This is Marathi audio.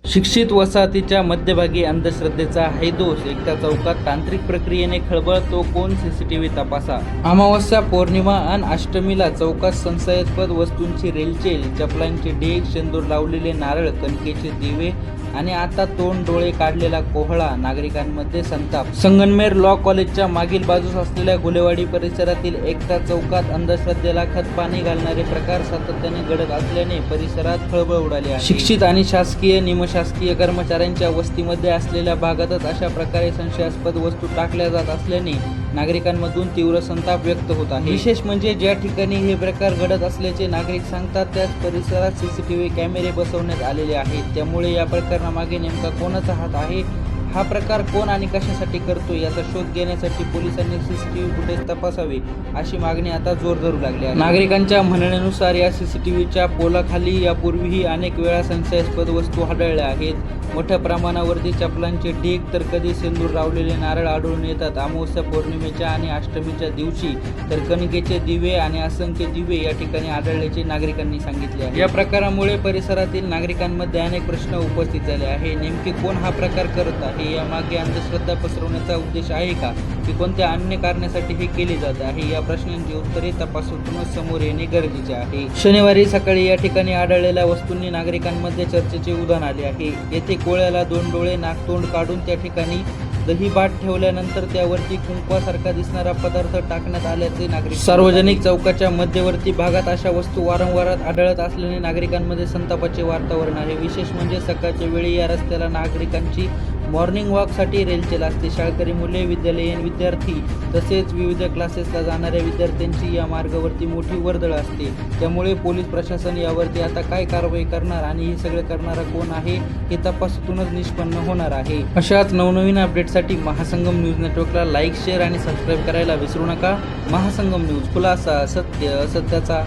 शिक्षित वसाहतीच्या मध्यभागी अंधश्रद्धेचा हैदोस, एकता चौकात तांत्रिक प्रक्रियेने खळबळतो कोण, सीसीटीव्ही तपासा. अमावस्या, पौर्णिमा आणि अष्टमीला चौकात संशयास्पद वस्तूंची रेलचेल, चपलांचे ढीग, शेंदूर लावलेले नारळ, कणकेचे दिवे आणि आता तोंड डोळे काढलेला कोहळा. नागरिकांमध्ये संताप. संगमनेर लॉ कॉलेजच्या मागील बाजूस असलेल्या गुलेवाडी परिसरातील एकता चौकात अंधश्रद्धेला खतपाणी घालणारे प्रकार सातत्याने घडत असल्याने परिसरात खळबळ उडाली आहे. शिक्षित आणि शासकीय निमशासकीय कर्मचाऱ्यांच्या वस्तीमध्ये असलेल्या भागातच अशा प्रकारे संशयास्पद वस्तू टाकल्या जात असल्याने नागरिकांमधून तीव्र संताप व्यक्त होत आहे. विशेष म्हणजे ज्या ठिकाणी हे प्रकार घडत असल्याचे नागरिक सांगतात त्याच परिसरात सीसीटीव्ही कॅमेरे बसवण्यात आलेले आहेत. त्यामुळे या प्रकरणामागे नेमका कोणाचा हात आहे, हा प्रकार कोण आणि कशासाठी करतो याचा शोध घेण्यासाठी पोलिसांनी सीसीटीव्ही फुटेज तपासावे अशी मागणी आता जोर धरू लागली आहे. नागरिकांच्या म्हणण्यानुसार या सीसीटीव्हीच्या पोलाखाली यापूर्वीही अनेक वेळा संशयास्पद वस्तू आढळल्या आहेत. मोठ्या प्रमाणावरती चपलांचे ढीग तर कधी सिंदूर लावलेले नारळ आढळून येतात. अमावस्या, पौर्णिमेच्या आणि अष्टमीच्या दिवशी तर कणकेचे दिवे आणि असंख्य दिवे या ठिकाणी आढळल्याचे नागरिकांनी सांगितले आहे. या प्रकारामुळे परिसरातील नागरिकांमध्ये अनेक प्रश्न उपस्थित झाले आहे. नेमके कोण हा प्रकार करत आहे, यामागे अंधश्रद्धा पसरवण्याचा उद्देश आहे का, की कोणत्या अन्य कारणासाठी हे केले जात आहे, या प्रश्नांची उत्तरे तपासूनच समोर येणे गरजेचे आहे. शनिवारी सकाळी या ठिकाणी आढळलेल्या वस्तूंनी नागरिकांमध्ये चर्चेचे उधाण आले आहे. येथे कोळ्याला दोन डोळे, नाकतोंड काढून त्या ठिकाणी दही भात ठेवल्यानंतर त्यावरती कुंकवासारखा दिसणारा पदार्थ टाकण्यात आल्याचे नागरिक. सार्वजनिक चौकाच्या मध्यवर्ती भागात अशा वस्तू वारंवार आढळत असल्याने नागरिकांमध्ये संतापाचे वातावरण आहे. विशेष म्हणजे सकाळच्या वेळी या रस्त्याला नागरिकांची मॉर्निंग वॉकसाठी रेलचेल असते. शाळकरी मुले, विद्यालयीन विद्यार्थी तसेच विविध क्लासेसला जाणाऱ्या विद्यार्थ्यांची या मार्गावरती मोठी वर्दळ असते. त्यामुळे पोलीस प्रशासन यावरती आता काय कारवाई करणार आणि हे सगळं करणारा कोण आहे हे तपासातूनच निष्पन्न होणार आहे. अशाच नवनवीन अपडेटसाठी महासंगम न्यूज नेटवर्कला लाईक, शेअर आणि सबस्क्राईब करायला विसरू नका. महासंगम न्यूज, खुलासा, सत्य, असत्याचा